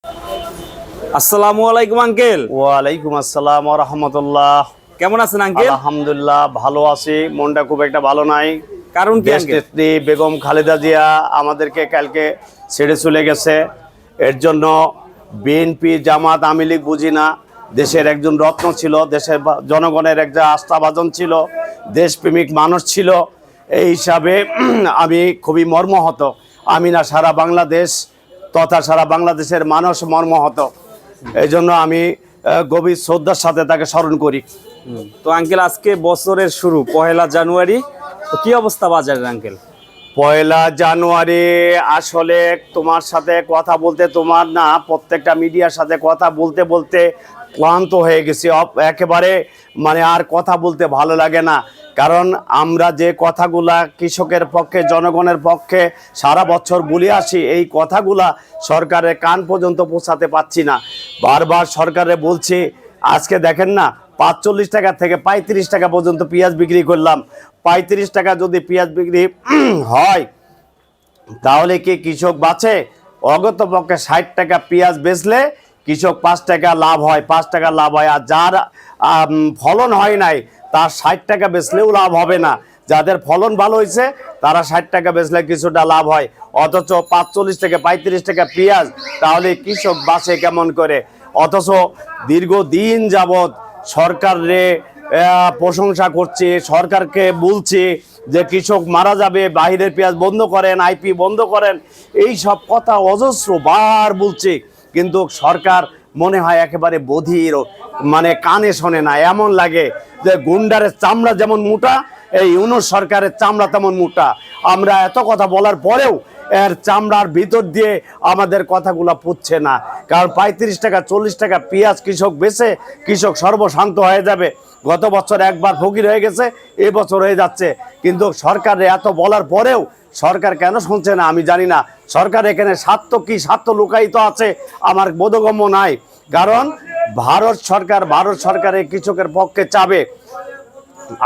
আসসালামু আলাইকুম আঙ্কেল। ওয়ালাইকুম আসসালাম ওয়া রাহমাতুল্লাহ। কেমন আছেন আঙ্কেল? আলহামদুলিল্লাহ ভালো আছি, মনটা খুব একটা ভালো নাই। কারণ কি আঙ্কেল? দেশনেত্রী বেগম খালেদা জিয়া আমাদেরকে কালকে ছেড়ে চলে গেছে। এর জন্য বিএনপি জামাত আওয়ামী লীগ বুঝি না, দেশের একজন রত্ন ছিল, দেশের জনগণের একজন আস্থাভাজন ছিল, দেশপ্রেমিক মানুষ ছিল। এই হিসাবে আমি খুবই মর্মাহত। আমি না, সারা বাংলাদেশ তথা সারা বাংলাদেশের মানুষ মর্মাহত। এই জন্য আমি গভীর শ্রদ্ধার সাথে তাকে স্মরণ করি। তো আঙ্কেল, আজকে বছরের শুরু, 1 জানুয়ারি। তো কি অবস্থা বাজারের আঙ্কেল? 1 জানুয়ারি আসলে তোমার সাথে কথা বলতে, তোমার না প্রত্যেকটা মিডিয়ার সাথে কথা বলতে বলতে ক্লান্ত হয়ে গেছি একেবারে। মানে আর কথা বলতে ভালো লাগে না, কারণ আমরা যে কথাগুলা কৃষকের পক্ষে, জনগণের পক্ষে সারা বছর বলে আসি, এই কথাগুলা সরকারের কান পর্যন্ত পৌঁছাতে পারছি না। বারবার সরকারে বলছি। আজকে দেখেন না, 45 টাকা থেকে 35 টাকা পর্যন্ত পেঁয়াজ বিক্রি করলাম। 35 টাকা যদি পেঁয়াজ বিক্রি হয় তাহলে কি কৃষক বাঁচে? অগত পক্ষে 60 টাকা পেঁয়াজ বেচলে কৃষক 5 টাকা লাভ হয়, 5 টাকা লাভ হয়। আর যার ফলন হয় নাই তার 60 টাকা বেচলেও লাভ হবে না। যাদের ফলন ভালো হয়েছে তারা 60 টাকা বেচলে কিছুটা লাভ হয়, অথচ 45 থেকে 35 টাকা পেঁয়াজ, তাহলে কৃষক বাঁচে কেমন করে? অথচ দীর্ঘদিন যাবৎ সরকারে প্রশংসা করছে, সরকারকে বলছে যে কৃষক মারা যাবে, বাহিরের পেঁয়াজ বন্ধ করেন, আইপি বন্ধ করেন, এই সব কথা অজস্র বার বলছে। কিন্তু সরকার মনে হয় একেবারে বধির, মানে কানে শোনে না। এমন লাগে যে গুন্ডারের চামড়া যেমন মোটা, এই ইউনূস সরকারের চামড়া তেমন মোটা। আমরা এত কথা বলার পরেও এর চামড়ার ভিতর দিয়ে আমাদের কথাগুলো পুচ্ছে না। কারণ 35 টাকা 40 টাকা পেঁয়াজ কৃষক বেচে কৃষক সর্বশান্ত হয়ে যাবে। গত বছর একবার ফকির হয়ে গেছে, এবছর হয়ে যাচ্ছে। কিন্তু সরকারের এত বলার পরেও সরকার কেন শুনছে না আমি জানি না। সরকার এখানে স্বার্থ কি স্বার্থ লুকায়িত আছে আমার বোধগম্য নাই। কারণ ভারত সরকারের কৃষকের পক্ষে চাবে,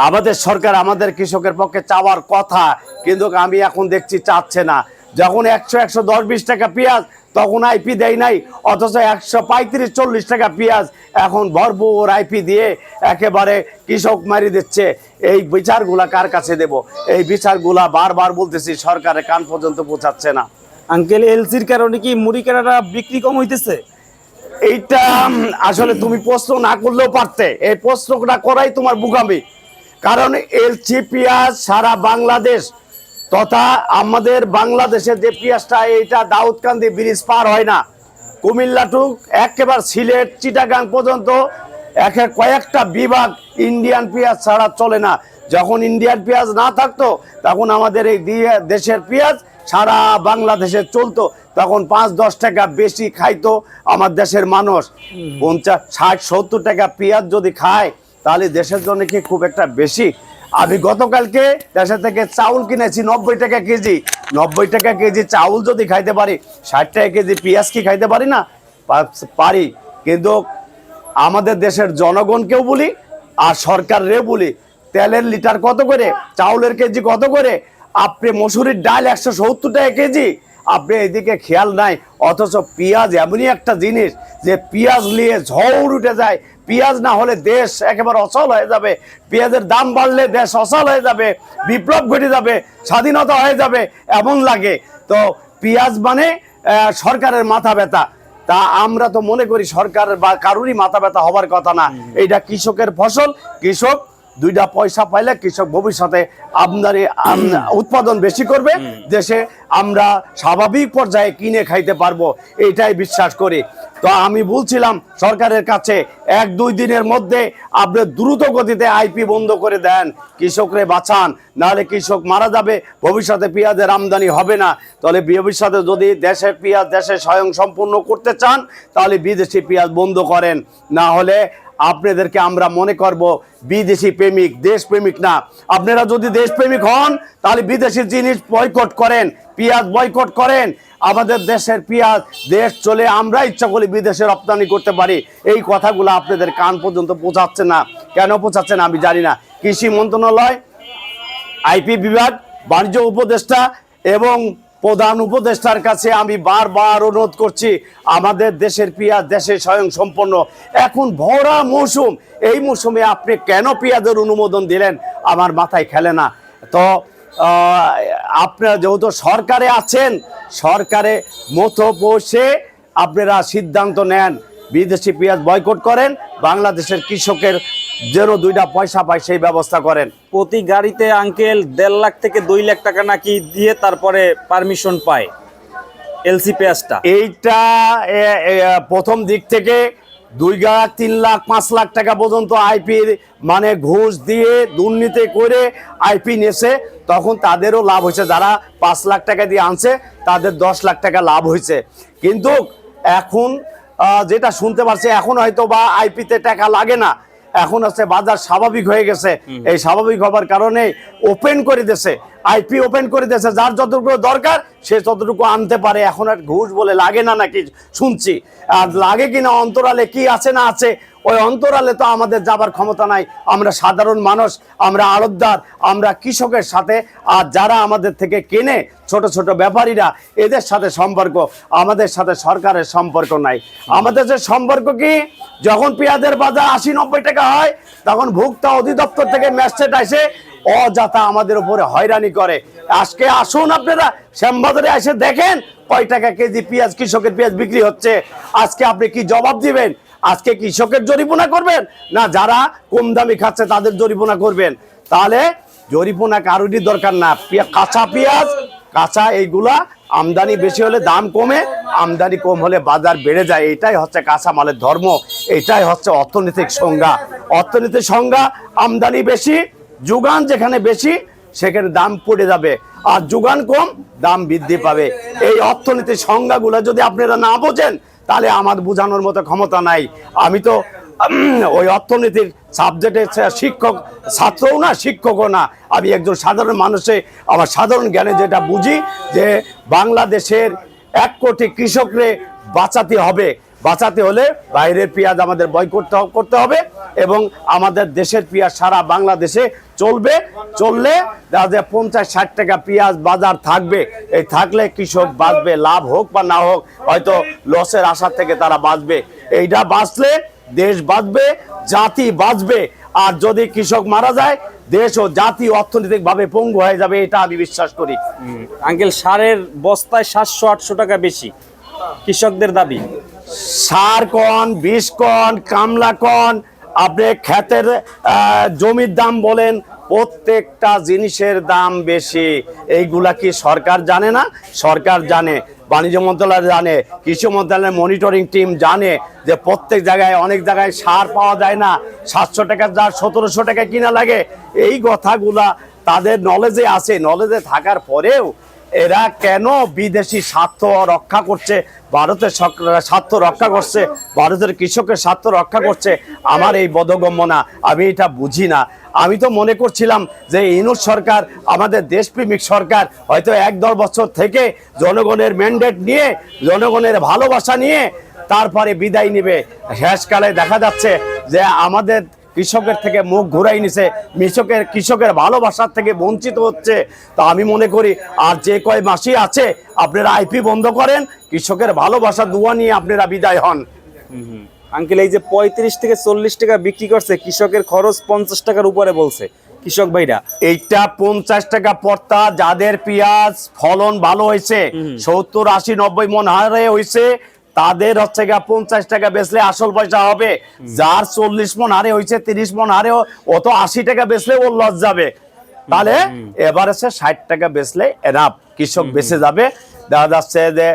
আমাদের সরকার আমাদের কৃষকের পক্ষে চাওয়ার কথা, কিন্তু আমি এখন দেখছি চাচ্ছে না। যখন 100, 110, 20 টাকা পেঁয়াজ তখন আইপি দেয় নাই, অথচ 135, 40 টাকা পেঁয়াজ এখন ভরপুর আইপি দিয়ে একেবারে কৃষক মারি দিচ্ছে। এই বিচারগুলা কার কাছে দেব? এই বিচারগুলা বারবার বলতেছি, সরকারের কান পর্যন্ত পৌঁছাচ্ছে না। আঙ্কেল, এলসির কারণে কি মুড়ি কেনাটা বিক্রি কম হইতেছে? এইটা আসলে তুমি প্রশ্ন না করলেও পারতে, এই প্রশ্নটা করাই তোমার বোকামি। কারণ এলসি পেঁয়াজ সারা বাংলাদেশ তথা আমাদের বাংলাদেশের যে পেঁয়াজটা, এইটা দাউদকান্দি ব্রিজ পার হয় না, কুমিল্লা টু একেবারে সিলেট চিটাগাং পর্যন্ত কয়েকটা বিভাগ ইন্ডিয়ান পেঁয়াজ ছাড়া চলে না। যখন ইন্ডিয়ান পেঁয়াজ না থাকতো তখন আমাদের এই দেশের পেঁয়াজ সারা বাংলাদেশে চলতো, তখন 5-10 টাকা বেশি খাইতো আমার দেশের মানুষ। 50, 60, 70 টাকা পেঁয়াজ যদি খায় তাহলে দেশের জন্য কি খুব একটা বেশি? আমি গতকালকে দেশের থেকে চাউল কিনেছি 90 টাকা কেজি। 90 টাকা কেজি চাউল যদি খাইতে পারি, 60 টাকা কেজি পেঁয়াজ কি খাইতে পারি না? পারি। কিন্তু আমাদের দেশের জনগণকেও বলি আর সরকারেও বলি, তেলের লিটার কত করে, চাউলের কেজি কত করে, আপনি মসুরির ডাল 170 টাকা কেজি, আপনি এদিকে খেয়াল নাই। অথচ পেঁয়াজ এমনই একটা জিনিস যে পেঁয়াজ নিয়ে ঝড় উঠে যায়। পেঁয়াজ না হলে দেশ একেবারে অচল হয়ে যাবে, পেঁয়াজের দাম বাড়লে দেশ অচল হয়ে যাবে, বিপ্লব ঘটে যাবে, স্বাধীনতা হয়ে যাবে এমন লাগে। তো পেঁয়াজ মানে সরকারের মাথা ব্যথা। তা আমরা তো মনে করি সরকার বা কারোরই মাথা ব্যথা হবার কথা না। এইটা কৃষকের ফসল, কৃষক 2টা পয়সা পাইলে কৃষক ভবিষ্যতে আমদানি উৎপাদন বেশি করবে, দেশে আমরা স্বাভাবিক পর্যায়ে কিনে খাইতে পারবো, এইটাই বিশ্বাস করি। তো আমি বলছিলাম সরকারের কাছে 1-2 দিনের মধ্যে আপনি দ্রুত গতিতে আইপি বন্ধ করে দেন, কৃষকরে বাঁচান, নাহলে কৃষক মারা যাবে, ভবিষ্যতে পেঁয়াজের আমদানি হবে না। তাহলে ভবিষ্যতে যদি দেশের পেঁয়াজ দেশে স্বয়ং সম্পূর্ণ করতে চান তাহলে বিদেশি পেঁয়াজ বন্ধ করেন, না হলে আপনাদেরকে আমরা মনে করব বিদেশি প্রেমিক, দেশ প্রেমিক না। আপনারা যদি দেশ প্রেমিক হন তাহলে বিদেশি জিনিস বয়কট করেন, পেঁয়াজ বয়কট করেন। আমাদের দেশের পেঁয়াজ দেশ চলে, আমরা ইচ্ছা করলে বিদেশে রপ্তানি করতে পারি। এই কথাগুলো আপনাদের কান পর্যন্ত পৌঁছাচ্ছে না। কেন পৌঁছাচ্ছে না আমি জানি না। কৃষি মন্ত্রণালয়, আইপি বিভাগ, বাণিজ্য উপদেষ্টা এবং প্রধান উপদেষ্টার কাছে আমি বারবার অনুরোধ করছি, আমাদের দেশের পেঁয়াজ দেশে স্বয়ং সম্পন্ন, এখন ভরা মৌসুম, এই মৌসুমে আপনি কেন পেঁয়াজের অনুমোদন দিলেন আমার মাথায় খেলে না। তো আপনারা যেহেতু সরকারে আছেন, সরকারে মতো বসে আপনারা সিদ্ধান্ত নেন, বিদেশি পেঁয়াজ বয়কট করেন, বাংলাদেশের কৃষকের যেন দুইটা পয়সা পায় সেই ব্যবস্থা করেন। প্রতি গাড়িতে আঙ্কেল 1.5 লাখ থেকে 2 লাখ টাকা নাকি দিয়ে তারপরে পারমিশন পায় এলসি পেঁয়াজটা। এইটা প্রথম দিক থেকে 2 লাখ 3 লাখ 5 লাখ টাকা পর্যন্ত আইপি মানে ঘুষ দিয়ে দুর্নীতি করে আইপি নিয়েছে, তখন তাদেরও লাভ হয়েছে। যারা 5 লাখ টাকা দিয়ে আনছে তাদের 10 লাখ টাকা লাভ হয়েছে। কিন্তু এখন যেটা শুনতে পারছি, এখন হয়তো বা আইপিতে টাকা লাগে না, এখন হচ্ছে বাজার স্বাভাবিক হয়ে গেছে। এই স্বাভাবিক হবার কারণে ওপেন করে দিয়েছে, আইপি ওপেন করে দিয়েছে, যার যতটুকু দরকার সে ততটুকু আনতে পারে। এখন আর ঘুষ বলে লাগে না নাকি শুনছি, আর লাগে কিনা অন্তরালে কি আছে না আছে, ওই অন্তরালে তো আমাদের যাবার ক্ষমতা নাই। আমরা সাধারণ মানুষ, আমরা আড়তদার, আমরা কৃষকের সাথে, আর যারা আমাদের থেকে কেনে ছোট ছোট ব্যাপারীরা, এদের সাথে সম্পর্ক, আমাদের সাথে সরকারের সম্পর্ক নাই। আমাদের যে সম্পর্ক কি, যখন পেঁয়াজের বাজার 80-90 টাকা হয়, তখন ভোক্তা অধিদপ্তর থেকে মেসেজ আসে, অযথা আমাদের উপরে হয়রানি করে। আজকে আসুন আপনারা শ্যামবাজারে এসে দেখেন কয় টাকা কেজি পেঁয়াজ, কৃষকের পেঁয়াজ বিক্রি হচ্ছে। আজকে আপনি কি জবাব দিবেন? আজকে কৃষকের জরিমানা করবেন, না যারা কম দামি খাচ্ছে তাদের জরিমানা করবেন? তাহলে জরিমানা কারোরই দরকার না। কাঁচা পেঁয়াজ, কাঁচা এইগুলা আমদানি বেশি হলে দাম কমে, আমদানি কম হলে বাজার বেড়ে যায়। এটাই হচ্ছে কাঁচা মালের ধর্ম, এটাই হচ্ছে অর্থনৈতিক সংজ্ঞা। অর্থনৈতিক সংজ্ঞা, আমদানি বেশি, যোগান যেখানে বেশি সেখানে দাম পড়ে যাবে, আর যোগান কম দাম বৃদ্ধি পাবে। এই অর্থনীতির সংজ্ঞাগুলো যদি আপনারা না বোঝেন, তাহলে আমার বোঝানোর মতো ক্ষমতা নাই। আমি তো ওই অর্থনীতির সাবজেক্টের শিক্ষক, ছাত্রও না, শিক্ষকও না, আমি একজন সাধারণ মানুষে আমার সাধারণ জ্ঞানে যেটা বুঝি, যে বাংলাদেশের 1 কোটি কৃষকরে বাঁচাতে হবে। বাঁচাতে হলে বাইরের পেঁয়াজ আমাদের বয়কট করতে হবে, এবং আমাদের দেশের পেঁয়াজ সারা বাংলাদেশে চলবে। চললে 50-60 টাকা পেঁয়াজ বাজার থাকবে। এই থাকলে কৃষক বাঁচবে, লাভ হোক বা না হোক, হয়তো লসের আশা থেকে তারা বাঁচবে। এইটা বাঁচলে দেশ বাঁচবে, জাতি বাঁচবে। আর যদি কৃষক মারা যায়, দেশ ও জাতি অর্থনৈতিকভাবে পঙ্গু হয়ে যাবে, এটা আমি বিশ্বাস করি। আঙ্কেল সারের বস্তায় 700-800 টাকা বেশি কৃষকদের দাবি। সার কন, বিষ কন, কামলা কন, আপনি ক্ষেতের জমির দাম বলেন, প্রত্যেকটা জিনিসের দাম বেশি। এইগুলা কি সরকার জানে না? সরকার জানে, বাণিজ্য মন্ত্রণালয় জানে, কৃষি মন্ত্রণালয়ের মনিটরিং টিম জানে যে প্রত্যেক জায়গায়, অনেক জায়গায় সার পাওয়া যায় না, 700 টাকা যার 1700 টাকা কিনা লাগে। এই কথাগুলা তাদের নলেজে আছে। নলেজে থাকার পরেও এরা কেন বিদেশি স্বার্থ রক্ষা করছে, ভারতের স্বার্থ রক্ষা করছে, ভারতের কৃষকের স্বার্থ রক্ষা করছে, আমার এই বোধগম্য না। আমি এটা বুঝি না। আমি তো মনে করছিলাম যে ইউনূস সরকার আমাদের দেশপ্রেমিক সরকার, হয়তো 1-10 বছর থেকে জনগণের ম্যান্ডেট নিয়ে, জনগণের ভালোবাসা নিয়ে তারপরে বিদায় নেবে। শেষকালে দেখা যাচ্ছে যে আমাদের কৃষকের থেকে মুখ ঘুরাই নিছে, কৃষকের ভালোবাসার থেকে বঞ্চিত হচ্ছে। তো আমি মনে করি আর যে কয় মাসই আছে আপনারা আইপি বন্ধ করেন, কৃষকের ভালোবাসা দুয়া নিয়ে আপনারা বিদায় হন। আঙ্কেল এই যে 35 থেকে 40 টাকা বিক্রি করছে, কৃষকের খরচ 50 টাকার উপরে বলছে কৃষক ভাইরা। এইটা 50 টাকা পড়তা, যাদের পেঁয়াজ ফলন ভালো হয়েছে, 70-80-90 মন হারে হয়েছে, তাদের হচ্ছে 50 টাকা বেচলে আসল পয়সা হবে। যার 40 মন হারে হয়েছে, 30 মন হারে, ও তো 80 টাকা বেচলে ওর লস যাবে। তাহলে এবার হচ্ছে 60 টাকা বেচলে এনাফ, কৃষক বেঁচে যাবে। দেখা যাচ্ছে যে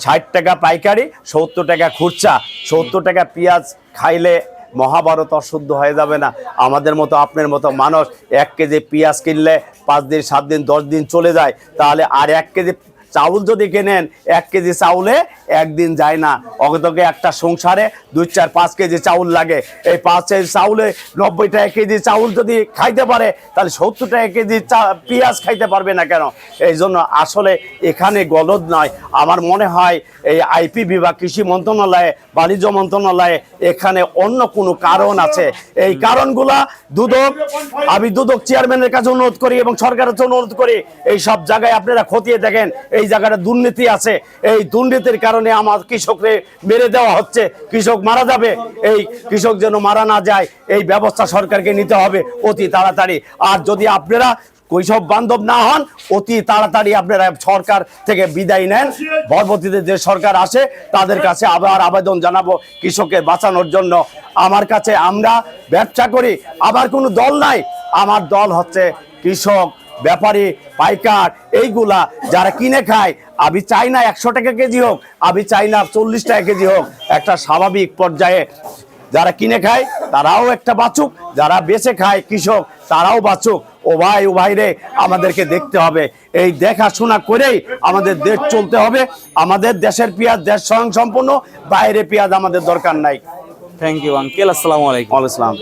60 টাকা পাইকারি, 70 টাকা খুচরা। 70 টাকা পেঁয়াজ খাইলে মহাভারত অশুদ্ধ হয়ে যাবে না? আমাদের মতো, আপনার মতো মানুষ 1 কেজি পেঁয়াজ কিনলে 5 দিন, 7 দিন, 10 দিন চলে যায়, তাহলে আর 1 কেজি চাউল যদি কেনেন 1 কেজি চাউলে একদিন যায় না, অগতকে একটা সংসারে 2-4-5 কেজি চাউল লাগে। এই 5 কেজি চাউলে 90 টাকা কেজি চাউল যদি খাইতে পারে, তাহলে 70 টাকা কেজি পেঁয়াজ খাইতে পারবে না কেন? এই জন্য আসলে এখানে গলদ নয়। আমার মনে হয় এই আইপি বিভাগ, কৃষি মন্ত্রণালয়ে, বাণিজ্য মন্ত্রণালয়ে এখানে অন্য কোনো কারণ আছে। এই কারণগুলা আমি দুদক চেয়ারম্যানের কাছে অনুরোধ করি এবং সরকারের কাছে অনুরোধ করি, এই সব জায়গায় আপনারা খতিয়ে দেখেন, এই জায়গাটা দুর্নীতি আছে। এই দুর্নীতির কারণে আমার কৃষকরে মেরে দেওয়া হচ্ছে, কৃষক মারা যাবে। এই কৃষক যেন মারা না যায়, এই ব্যবস্থা সরকারকে নিতে হবে অতি তাড়াতাড়ি। আর যদি আপনারা কৃষক বান্ধব না হন, অতি তাড়াতাড়ি আপনারা সরকার থেকে বিদায় নেন। পরবর্তীতে যে সরকার আসে তাদের কাছে আবার আবেদন জানাবো কৃষকের বাঁচানোর জন্য। আমার কাছে, আমরা ব্যবসা করি, আবার কোনো দল নাই। আমার দল হচ্ছে কৃষক, ব্যাপারী, পাইকার, এইগুলা যারা কিনে খায়। আমি চাই না 100 টাকা কেজি হোক, আমি চাই না 40 টাকা কেজি হোক। একটা স্বাভাবিক পর্যায়ে যারা কিনে খায় তারাও একটা বাঁচুক, যারা বেচে খায় কৃষক তারাও বাঁচুক। ও ভাই রে, আমাদেরকে দেখতে হবে। এই দেখাশোনা করেই আমাদের দেশ চলতে হবে। আমাদের দেশের পেঁয়াজ দেশ স্বয়ংসম্পূর্ণ, বাইরে পেঁয়াজ আমাদের দরকার নাই। থ্যাংক ইউ আঙ্কেল, আসসালামু আলাইকুম। ওয়ালাইকুম আসসালাম।